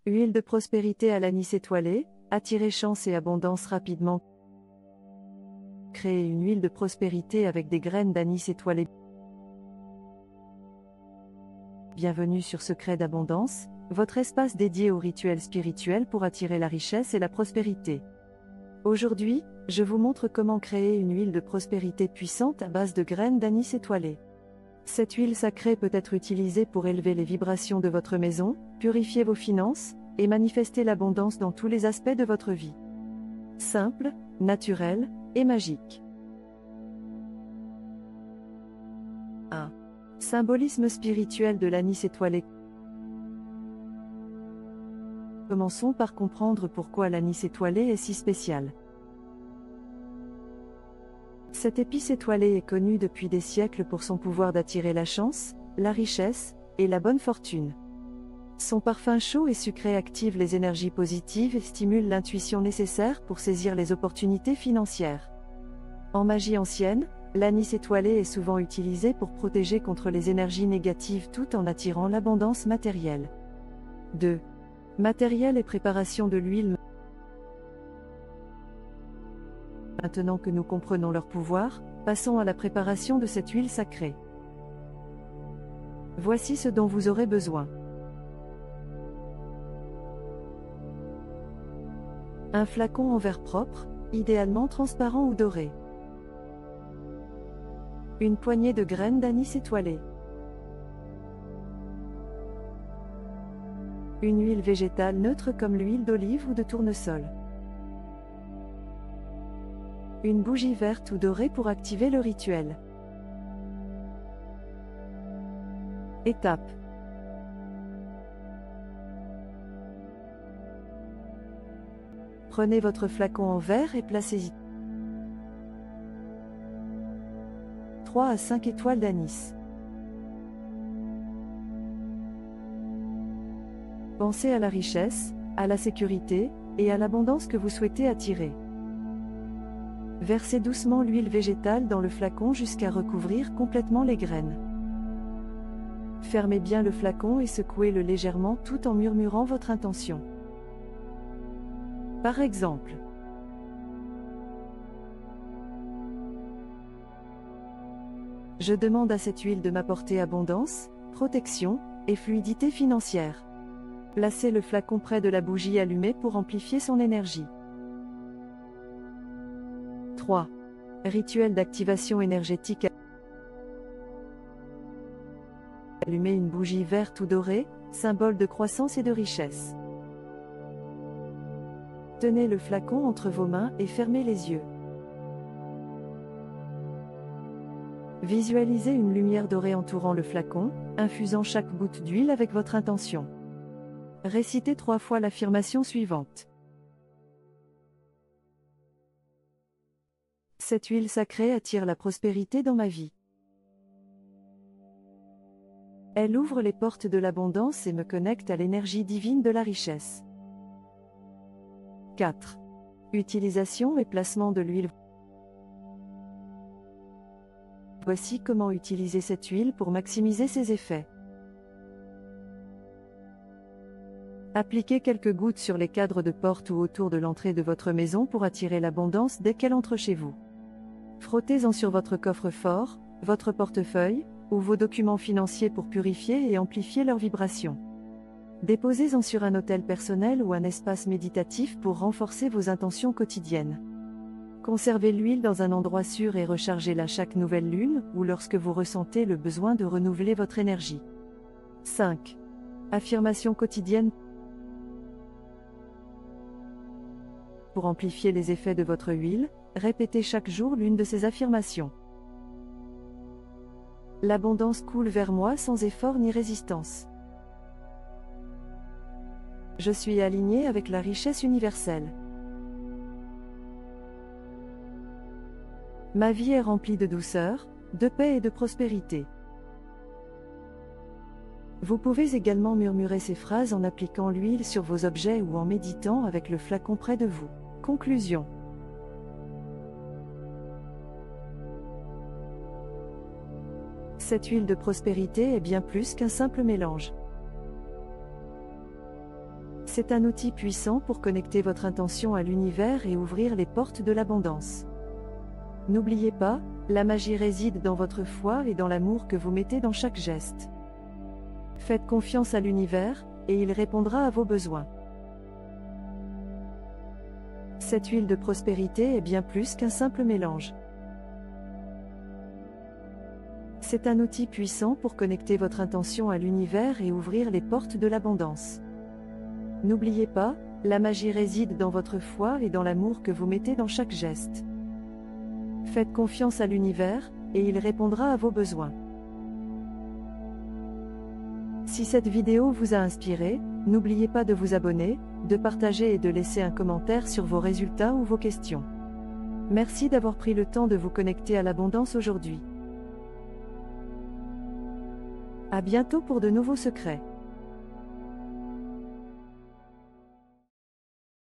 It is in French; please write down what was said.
Huile de prospérité à l'anis étoilé, attirez chance et abondance rapidement. Créez une huile de prospérité avec des graines d'anis étoilé. Bienvenue sur Secret d'Abondance, votre espace dédié aux rituels spirituels pour attirer la richesse et la prospérité. Aujourd'hui, je vous montre comment créer une huile de prospérité puissante à base de graines d'anis étoilé. Cette huile sacrée peut être utilisée pour élever les vibrations de votre maison, purifier vos finances, et manifester l'abondance dans tous les aspects de votre vie. Simple, naturel, et magique. 1. Symbolisme spirituel de l'anis étoilé. Commençons par comprendre pourquoi l'anis étoilé est si spécial. Cette épice étoilée est connue depuis des siècles pour son pouvoir d'attirer la chance, la richesse, et la bonne fortune. Son parfum chaud et sucré active les énergies positives et stimule l'intuition nécessaire pour saisir les opportunités financières. En magie ancienne, l'anis étoilé est souvent utilisé pour protéger contre les énergies négatives tout en attirant l'abondance matérielle. 2. Matériel et préparation de l'huile. Maintenant que nous comprenons leur pouvoir, passons à la préparation de cette huile sacrée. Voici ce dont vous aurez besoin. Un flacon en verre propre, idéalement transparent ou doré. Une poignée de graines d'anis étoilé. Une huile végétale neutre comme l'huile d'olive ou de tournesol. Une bougie verte ou dorée pour activer le rituel. Étape. Prenez votre flacon en verre et placez-y 3 à 5 étoiles d'anis. Pensez à la richesse, à la sécurité, et à l'abondance que vous souhaitez attirer. Versez doucement l'huile végétale dans le flacon jusqu'à recouvrir complètement les graines. Fermez bien le flacon et secouez-le légèrement tout en murmurant votre intention. Par exemple, je demande à cette huile de m'apporter abondance, protection et fluidité financière. Placez le flacon près de la bougie allumée pour amplifier son énergie. 3. Rituel d'activation énergétique. Allumez une bougie verte ou dorée, symbole de croissance et de richesse. Tenez le flacon entre vos mains et fermez les yeux. Visualisez une lumière dorée entourant le flacon, infusant chaque goutte d'huile avec votre intention. Récitez 3 fois l'affirmation suivante. Cette huile sacrée attire la prospérité dans ma vie. Elle ouvre les portes de l'abondance et me connecte à l'énergie divine de la richesse. 4. Utilisation et placement de l'huile. Voici comment utiliser cette huile pour maximiser ses effets. Appliquez quelques gouttes sur les cadres de porte ou autour de l'entrée de votre maison pour attirer l'abondance dès qu'elle entre chez vous. Frottez-en sur votre coffre-fort, votre portefeuille, ou vos documents financiers pour purifier et amplifier leurs vibrations. Déposez-en sur un autel personnel ou un espace méditatif pour renforcer vos intentions quotidiennes. Conservez l'huile dans un endroit sûr et rechargez-la chaque nouvelle lune ou lorsque vous ressentez le besoin de renouveler votre énergie. 5. Affirmation quotidienne. Pour amplifier les effets de votre huile, répétez chaque jour l'une de ces affirmations. L'abondance coule vers moi sans effort ni résistance. Je suis aligné avec la richesse universelle. Ma vie est remplie de douceur, de paix et de prospérité. Vous pouvez également murmurer ces phrases en appliquant l'huile sur vos objets ou en méditant avec le flacon près de vous. Conclusion. Cette huile de prospérité est bien plus qu'un simple mélange. C'est un outil puissant pour connecter votre intention à l'univers et ouvrir les portes de l'abondance. N'oubliez pas, la magie réside dans votre foi et dans l'amour que vous mettez dans chaque geste. Faites confiance à l'univers, et il répondra à vos besoins. Cette huile de prospérité est bien plus qu'un simple mélange. C'est un outil puissant pour connecter votre intention à l'univers et ouvrir les portes de l'abondance. N'oubliez pas, la magie réside dans votre foi et dans l'amour que vous mettez dans chaque geste. Faites confiance à l'univers, et il répondra à vos besoins. Si cette vidéo vous a inspiré, n'oubliez pas de vous abonner, de partager et de laisser un commentaire sur vos résultats ou vos questions. Merci d'avoir pris le temps de vous connecter à l'abondance aujourd'hui. À bientôt pour de nouveaux secrets.